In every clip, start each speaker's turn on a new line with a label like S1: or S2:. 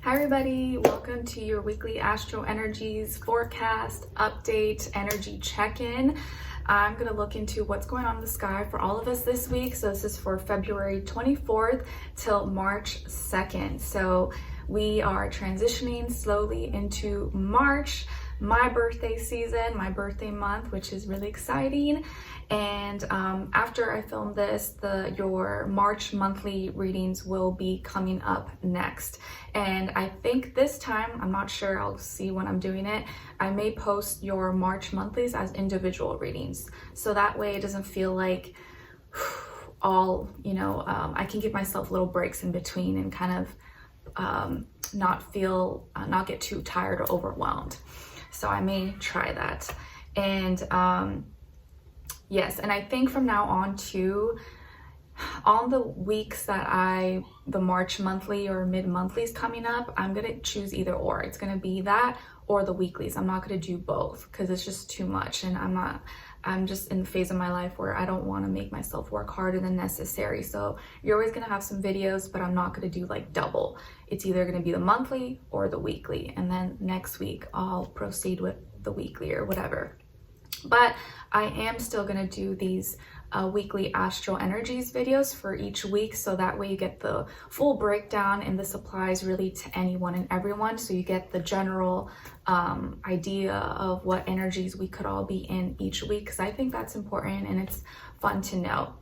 S1: Hi everybody, welcome to your weekly Astro Energies forecast, update, energy check-in. I'm going to look into what's going on in the sky for all of us this week. So this is for February 24th till March 2nd. So we are transitioning slowly into March, my birthday season, my birthday month, which is really exciting. And after I film this, your March monthly readings will be coming up next. And I think this time, I'm not sure, I'll see when I'm doing it, I may post your March monthlies as individual readings. So that way it doesn't feel like all, I can give myself little breaks in between and kind of not get too tired or overwhelmed. So I may try that. And yes, and I think from now on too, on the weeks that the March monthly or mid monthlies coming up, I'm gonna choose either or. It's gonna be that or the weeklies. I'm not gonna do both because it's just too much, and I'm just in the phase of my life where I don't want to make myself work harder than necessary. So you're always gonna have some videos, but I'm not gonna do like double. It's either gonna be the monthly or the weekly, and then next week I'll proceed with the weekly or whatever. But I am still gonna do these weekly Astro Energies videos for each week, so that way you get the full breakdown, and this applies really to anyone and everyone, so you get the general idea of what energies we could all be in each week, because I think that's important and it's fun to know.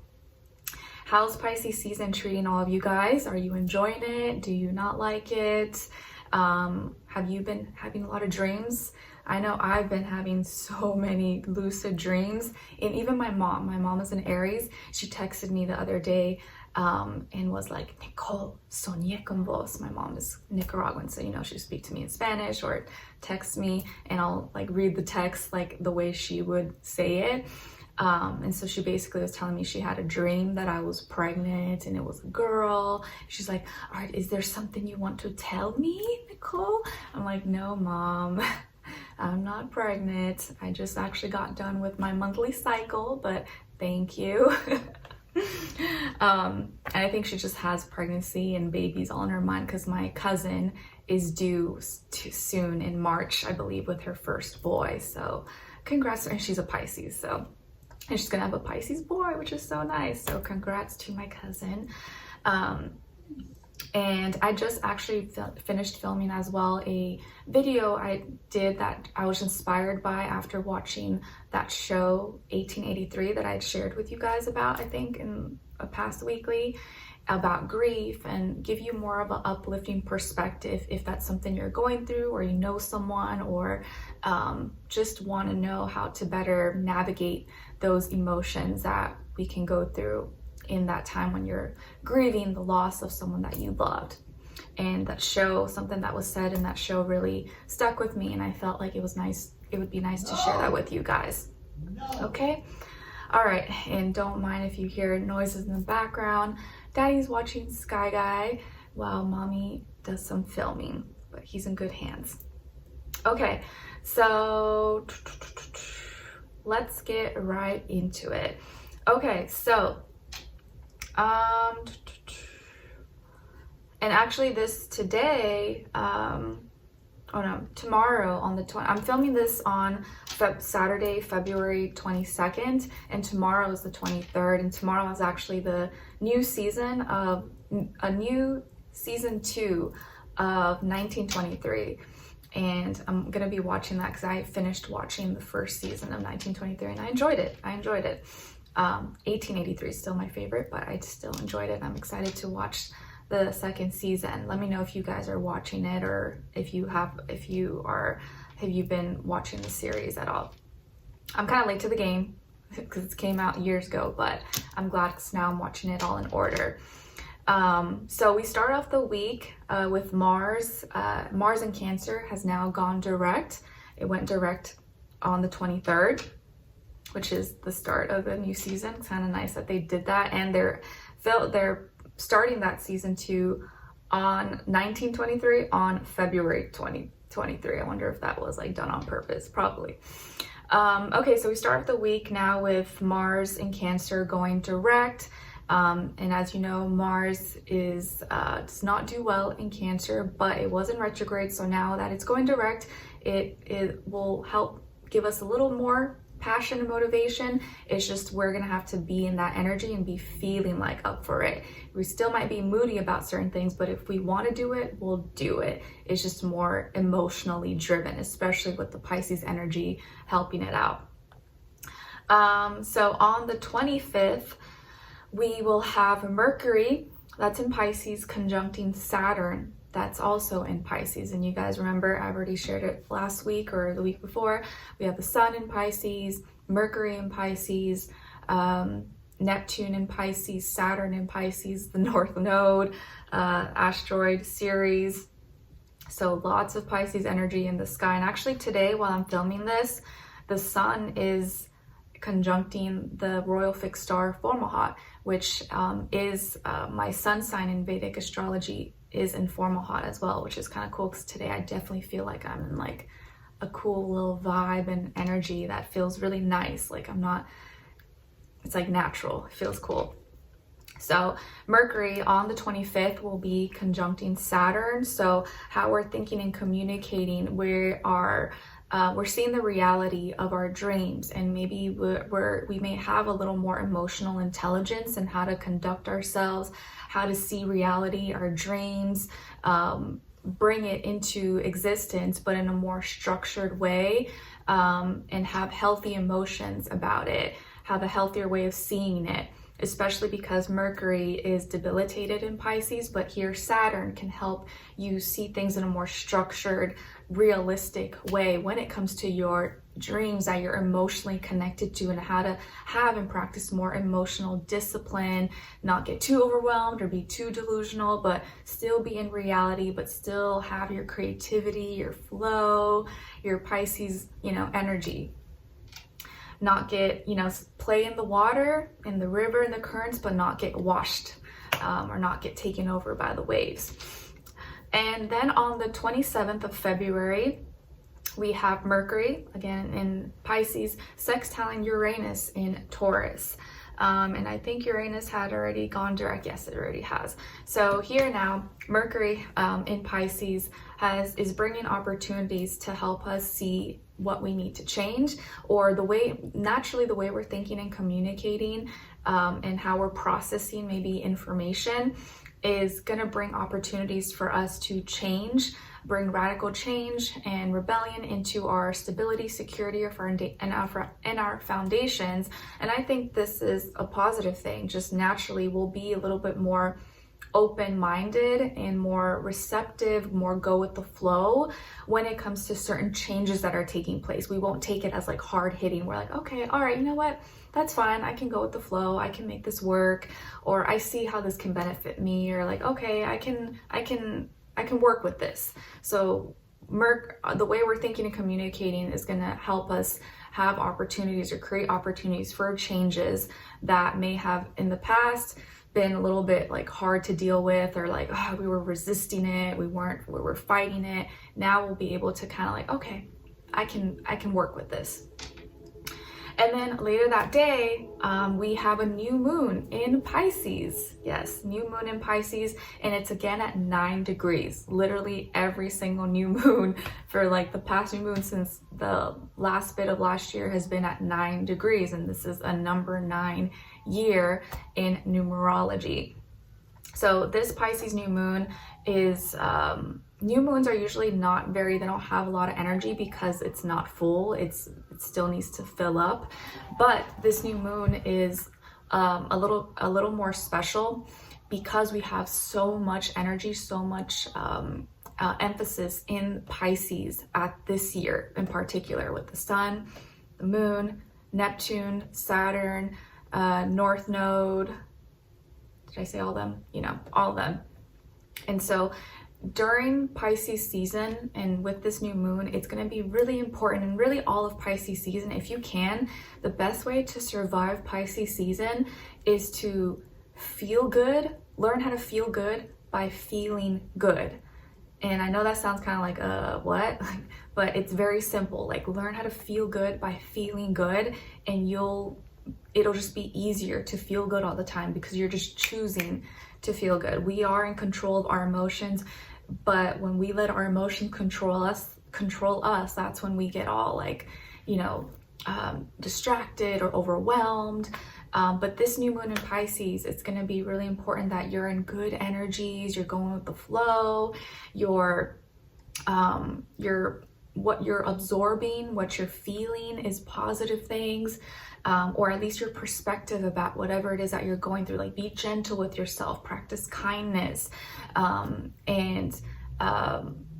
S1: How's Pisces season treating all of you guys? Are you enjoying it? Do you not like it? Have you been having a lot of dreams? I know I've been having so many lucid dreams, and even my mom is an Aries. She texted me the other day and was like, Nicole, soñé con vos. My mom is Nicaraguan, so she speak to me in Spanish or text me, and I'll like read the text like the way she would say it. And so she basically was telling me she had a dream that I was pregnant and it was a girl. She's like, all right, is there something you want to tell me, Nicole? I'm like, no, Mom. I'm not pregnant. I just actually got done with my monthly cycle, but thank you. And I think she just has pregnancy and babies all in her mind because my cousin is due soon in March, I believe, with her first boy. So congrats, and she's a Pisces, and she's gonna have a Pisces boy, which is so nice. So congrats to my cousin. And I just actually finished filming as well a video I did that I was inspired by after watching that show 1883 that I'd shared with you guys about, I think, in a past weekly, about grief, and give you more of an uplifting perspective if that's something you're going through, or you know someone, or just want to know how to better navigate those emotions that we can go through in that time when you're grieving the loss of someone that you loved. And that show, something that was said in that show really stuck with me, and I felt like it would be nice to share that with you guys. Okay? All right, and don't mind if you hear noises in the background. Daddy's watching Sky Guy while Mommy does some filming, but he's in good hands. Okay, so let's get right into it. Okay, so and actually tomorrow on the 20th, I'm filming this on Saturday, February 22nd, and tomorrow is the 23rd, and tomorrow is actually the new season of season 2 of 1923. And I'm gonna be watching that because I finished watching the first season of 1923 and I enjoyed it. 1883 is still my favorite, but I still enjoyed it. I'm excited to watch the second season. Let me know if you guys are watching it, or have you been watching the series at all. I'm kind of late to the game because it came out years ago, but I'm glad because now I'm watching it all in order. So we start off the week with Mars. Mars in Cancer has now gone direct. It went direct on the 23rd, which is the start of the new season. It's kind of nice that they did that, and they're starting that season 2 on 1923 on February 2023. I wonder if that was like done on purpose, probably. Okay, so we start the week now with Mars in Cancer going direct. And as you know, Mars does not do well in Cancer, but it was in retrograde. So now that it's going direct, it will help give us a little more passion and motivation. It's just we're gonna have to be in that energy and be feeling like up for it. We still might be moody about certain things, but if we want to do it, we'll do it. It's just more emotionally driven, especially with the Pisces energy helping it out. So on the 25th, we will have Mercury, that's in Pisces, conjuncting Saturn, that's also in Pisces. And you guys remember, I've already shared it last week or the week before. We have the Sun in Pisces, Mercury in Pisces, Neptune in Pisces, Saturn in Pisces, the North Node, asteroid series. So lots of Pisces energy in the sky. And actually today, while I'm filming this, the Sun is conjuncting the royal fixed star Formalhaut, which is my sun sign in Vedic astrology is in Formalhaut as well, which is kind of cool because today I definitely feel like I'm in like a cool little vibe and energy that feels really nice. Like it's like natural, it feels cool. So Mercury on the 25th will be conjuncting Saturn. So how we're thinking and communicating, we're seeing the reality of our dreams, and maybe we may have a little more emotional intelligence in how to conduct ourselves, how to see reality, our dreams, bring it into existence, but in a more structured way, and have healthy emotions about it, have a healthier way of seeing it, especially because Mercury is debilitated in Pisces, but here Saturn can help you see things in a more structured, realistic way when it comes to your dreams that you're emotionally connected to, and how to have and practice more emotional discipline, not get too overwhelmed or be too delusional, but still be in reality, but still have your creativity, your flow, your Pisces, energy. Not get, play in the water, in the river, in the currents, but not get washed or not get taken over by the waves. And then on the 27th of February, we have Mercury, again in Pisces, sextiling Uranus in Taurus. And I think Uranus had already gone direct. Yes, it already has. So here now, Mercury in Pisces is bringing opportunities to help us see what we need to change, or naturally the way we're thinking and communicating, and how we're processing maybe information is going to bring opportunities for us to change, bring radical change and rebellion into our stability, security, and our foundations. And I think this is a positive thing. Just naturally we'll be a little bit more open-minded and more receptive, more go with the flow when it comes to certain changes that are taking place. We won't take it as like hard hitting. We're like, okay, all right, you know what? That's fine. I can go with the flow. I can make this work, or I see how this can benefit me, or like, okay, I can work with this. So the way we're thinking and communicating is going to help us have opportunities or create opportunities for changes that may have in the past been a little bit like hard to deal with, or like, oh, we were resisting it, we were fighting it. Now we'll be able to kind of like, okay, I can work with this. And then later that day, we have a new moon in Pisces. Yes, new moon in Pisces, and it's again at 9 degrees. Literally every single new moon for like the past new moon since the last bit of last year has been at 9 degrees, and this is a number 9 year in numerology. So this Pisces new moon is, new moons are usually they don't have a lot of energy because it's not full. It still needs to fill up. But this new moon is a little more special because we have so much energy, so much emphasis in Pisces at this year in particular, with the Sun, the Moon, Neptune, Saturn, North Node. Did I say all of them? All of them. And so during Pisces season and with this new moon, it's going to be really important, and really all of Pisces season, if you can, the best way to survive Pisces season is to feel good, learn how to feel good by feeling good. And I know that sounds kind of like, what? But it's very simple. Like, learn how to feel good by feeling good, and you'll it'll just be easier to feel good all the time because you're just choosing to feel good. We are in control of our emotions, but when we let our emotions control us, that's when we get all like, distracted or overwhelmed. But this new moon in Pisces, it's going to be really important that you're in good energies, you're going with the flow, what you're absorbing, what you're feeling is positive things, or at least your perspective about whatever it is that you're going through. Like, be gentle with yourself, practice kindness, and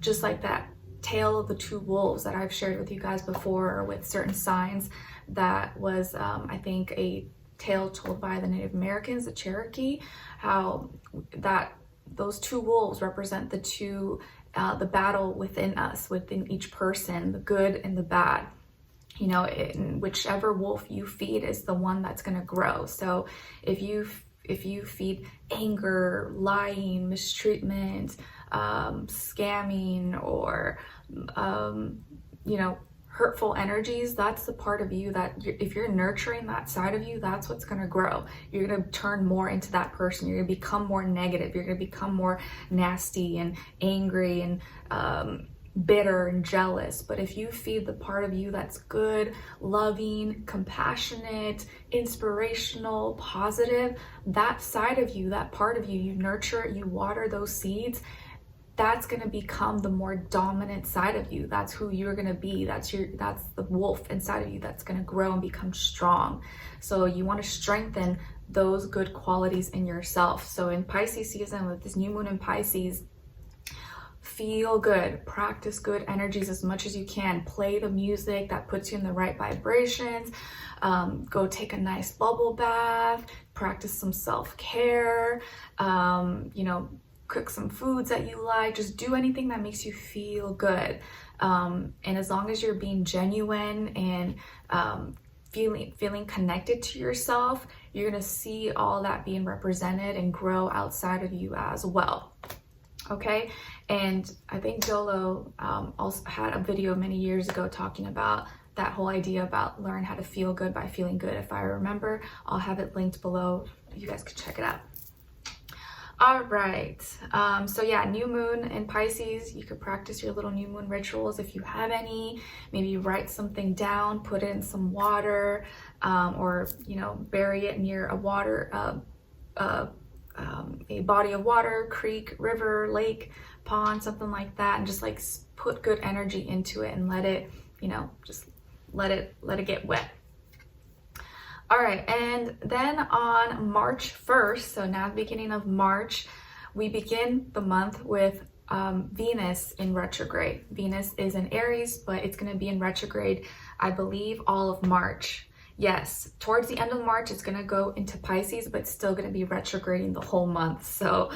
S1: just like that tale of the two wolves that I've shared with you guys before with certain signs, that was I think a tale told by the Native Americans, the Cherokee, how that those two wolves represent the battle within us, within each person, the good and the bad. Whichever wolf you feed is the one that's going to grow. So if you feed anger, lying, mistreatment, scamming, or hurtful energies, that's the part of you that if you're nurturing that side of you, that's what's going to grow. You're going to turn more into that person. You're going to become more negative. You're going to become more nasty and angry and bitter and jealous. But if you feed the part of you that's good, loving, compassionate, inspirational, positive, that side of you, that part of you, you nurture it, you water those seeds, that's going to become the more dominant side of you. That's who you're going to be. That's the wolf inside of you that's going to grow and become strong. So you want to strengthen those good qualities in yourself. So in Pisces season, with this new moon in Pisces, feel good, practice good energies as much as you can, play the music that puts you in the right vibrations, go take a nice bubble bath, practice some self-care, cook some foods that you like, just do anything that makes you feel good. And as long as you're being genuine and feeling connected to yourself, you're gonna see all that being represented and grow outside of you as well. Okay, and I think Dolo also had a video many years ago talking about that whole idea about learn how to feel good by feeling good. If I remember, I'll have it linked below. You guys could check it out. All right, so yeah, new moon in Pisces, you could practice your little new moon rituals if you have any. Maybe write something down, put it in some water, or bury it near a body of water, creek, river, lake, pond, something like that, and just like put good energy into it and let it, just let it get wet. All right, and then on March 1st, so now the beginning of March, we begin the month with Venus in retrograde. Venus is in Aries, but it's going to be in retrograde, I believe, all of March. Yes, towards the end of March, it's going to go into Pisces, but it's still going to be retrograding the whole month. So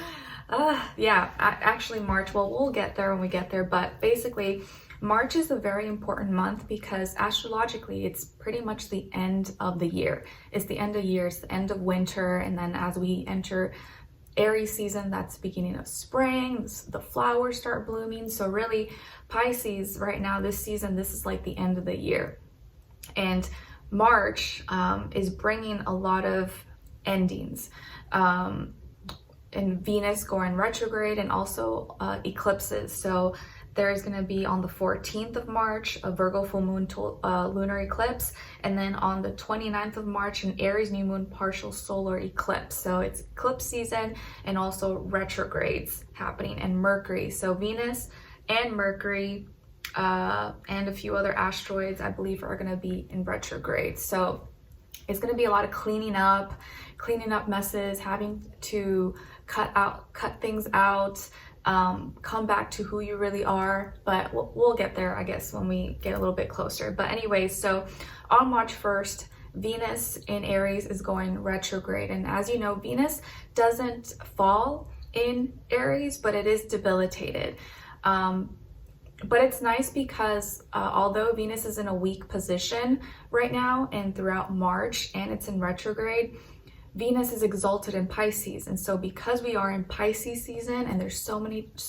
S1: yeah, actually March, well, we'll get there when we get there, but basically March is a very important month because astrologically, it's pretty much the end of the year. It's the end of year, it's the end of winter, and then as we enter Aries season, that's the beginning of spring, the flowers start blooming. So really, Pisces right now, this season, this is like the end of the year. And March is bringing a lot of endings. And Venus going retrograde and also eclipses. So there's going to be on the 14th of March, a Virgo full moon lunar eclipse. And then on the 29th of March, an Aries new moon partial solar eclipse. So it's eclipse season and also retrogrades happening, and Mercury. So Venus and Mercury and a few other asteroids, I believe, are going to be in retrograde. So it's going to be a lot of cleaning up messes, having to cut things out, come back to who you really are. But we'll get there, I guess, when we get a little bit closer. But anyway, so on March 1st, Venus in Aries is going retrograde. And as you know, Venus doesn't fall in Aries, but it is debilitated. But it's nice because although Venus is in a weak position right now and throughout March, and it's in retrograde, Venus is exalted in Pisces. And so because we are in Pisces season and there's so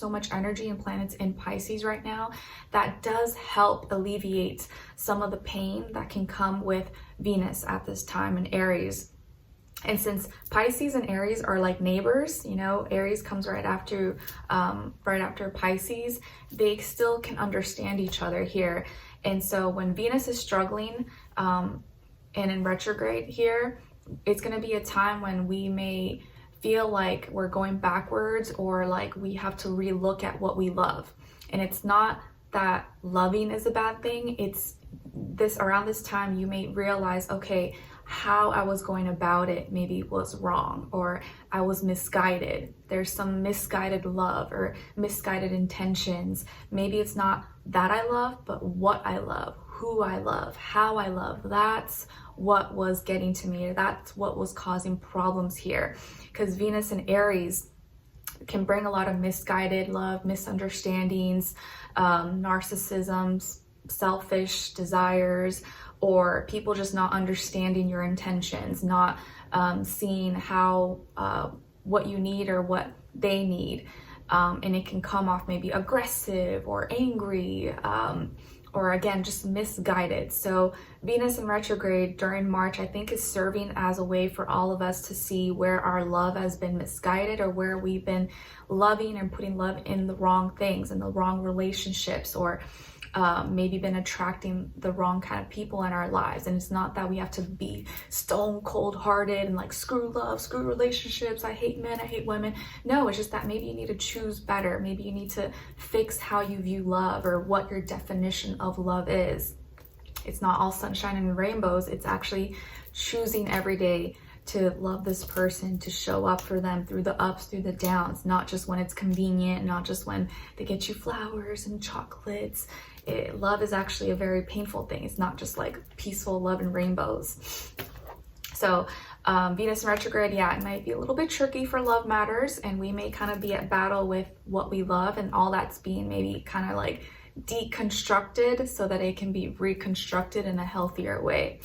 S1: much energy and planets in Pisces right now, that does help alleviate some of the pain that can come with Venus at this time in Aries. And since Pisces and Aries are like neighbors, you know, Aries comes right after Pisces, they still can understand each other here. And so when Venus is struggling and in retrograde here, it's going to be a time when we may feel like we're going backwards, or like we have to relook at what we love. And it's not that loving is a bad thing. It's this, around this time you may realize, okay, how I was going about it maybe was wrong, or I was misguided. There's some misguided love or misguided intentions. Maybe it's not that I love, but what I love, who I love, how I love. That's what was getting to me. That's what was causing problems here. Because Venus and Aries can bring a lot of misguided love, misunderstandings, narcissism, selfish desires, or people just not understanding your intentions, not seeing how what you need or what they need. And it can come off maybe aggressive or angry, or again, just misguided. So Venus in retrograde during March, I think, is serving as a way for all of us to see where our love has been misguided, or where we've been loving and putting love in the wrong things, in the wrong relationships, or maybe been attracting the wrong kind of people in our lives. And it's not that we have to be stone cold hearted and like screw love, screw relationships, I hate men, I hate women. No, it's just that maybe you need to choose better. Maybe you need to fix how you view love, or what your definition of love is. It's not all sunshine and rainbows. It's actually choosing every day to love this person, to show up for them through the ups, through the downs, not just when it's convenient, not just when they get you flowers and chocolates. Love is actually a very painful thing. It's not just like peaceful love and rainbows. So Venus in retrograde, yeah, it might be a little bit tricky for love matters, and we may kind of be at battle with what we love, and all that's being maybe kind of like deconstructed so that it can be reconstructed in a healthier way.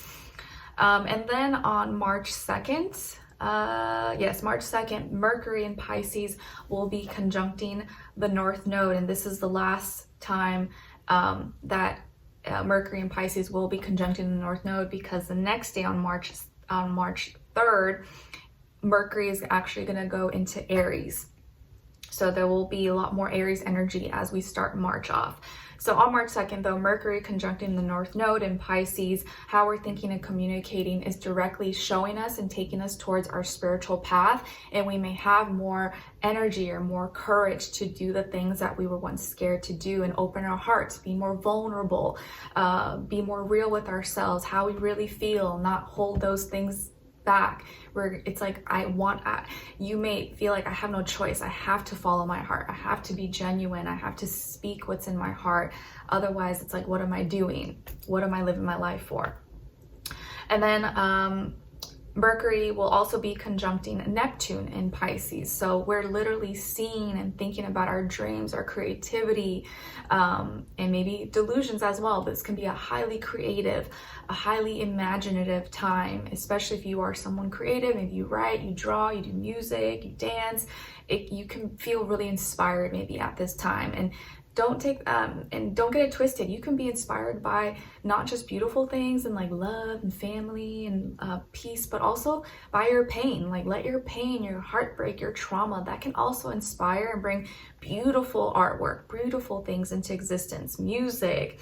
S1: And then on March 2nd, March 2nd, Mercury in Pisces will be conjuncting the North Node. And this is the last time that Mercury in Pisces will be conjuncting the North Node, because the next day on March 3rd, Mercury is actually going to go into Aries. So there will be a lot more Aries energy as we start March off. So on March 2nd, though, Mercury conjuncting the North Node in Pisces, how we're thinking and communicating is directly showing us and taking us towards our spiritual path. And we may have more energy or more courage to do the things that we were once scared to do, and open our hearts, be more vulnerable, be more real with ourselves, how we really feel, not hold those things back, where it's like, you may feel like I have no choice. I have to follow my heart. I have to be genuine. I have to speak what's in my heart. Otherwise, it's like, what am I doing? What am I living my life for? And then Mercury will also be conjuncting Neptune in Pisces. So we're literally seeing and thinking about our dreams, our creativity, and maybe delusions as well. This can be a highly creative, a highly imaginative time, especially if you are someone creative. Maybe you write, you draw, you do music, you dance. You can feel really inspired maybe at this time. And don't get it twisted. You can be inspired by not just beautiful things and like love and family and peace, but also by your pain. Like, let your pain, your heartbreak, your trauma, that can also inspire and bring beautiful artwork, beautiful things into existence. Music,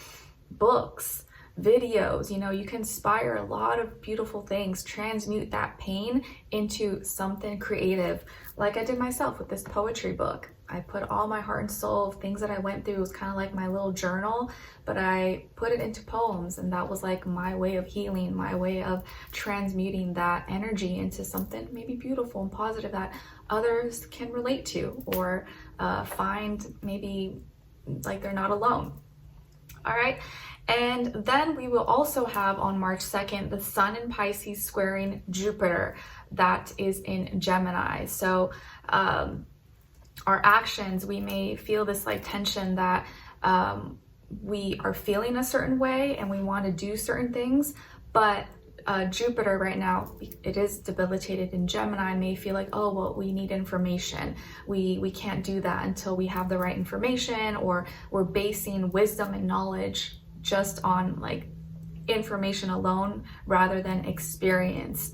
S1: books, videos, you can inspire a lot of beautiful things, transmute that pain into something creative. Like I did myself with this poetry book. I put all my heart and soul of things that I went through. It was kind of like my little journal, but I put it into poems, and that was like my way of healing, my way of transmuting that energy into something maybe beautiful and positive that others can relate to, or find maybe like they're not alone. All right. And then we will also have on March 2nd, the Sun in Pisces squaring Jupiter, that is in Gemini. So our actions, we may feel this like tension that we are feeling a certain way and we want to do certain things, but Jupiter right now, it is debilitated in Gemini, may feel like, oh, well, we need information. We can't do that until we have the right information, or we're basing wisdom and knowledge just on like information alone rather than experience.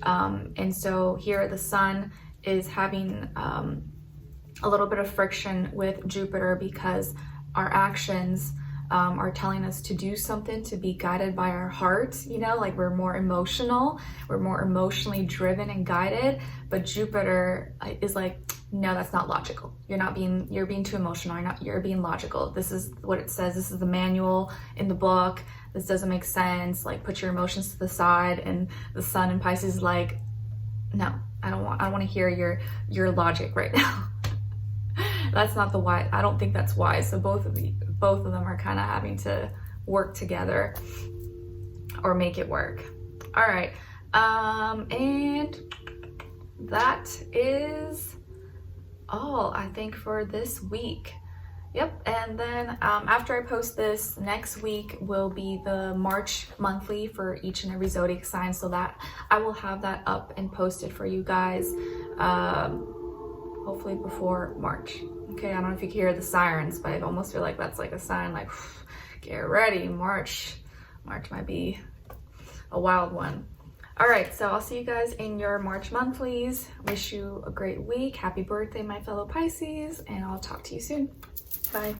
S1: And so here the sun is having a little bit of friction with Jupiter because our actions are telling us to do something, to be guided by our heart, you know, like we're more emotional, we're more emotionally driven and guided. But Jupiter is like, no, that's not logical. You're being too emotional. You're being logical. This is what it says. This is the manual in the book. This doesn't make sense. Like, put your emotions to the side. And the sun in Pisces is like, no, I don't want to hear your logic right now. That's not the wise. I don't think that's wise. So both of them are kind of having to work together or make it work. All right. And that is all, I think, for this week. Yep. And then after I post this, next week will be the March monthly for each and every zodiac sign, so that I will have that up and posted for you guys, hopefully before March. Okay, I don't know if you can hear the sirens, but I almost feel like that's like a sign, like, get ready, March might be a wild one. All right, so I'll see you guys in your March monthlies. Wish you a great week. Happy birthday, my fellow Pisces, and I'll talk to you soon. Bye.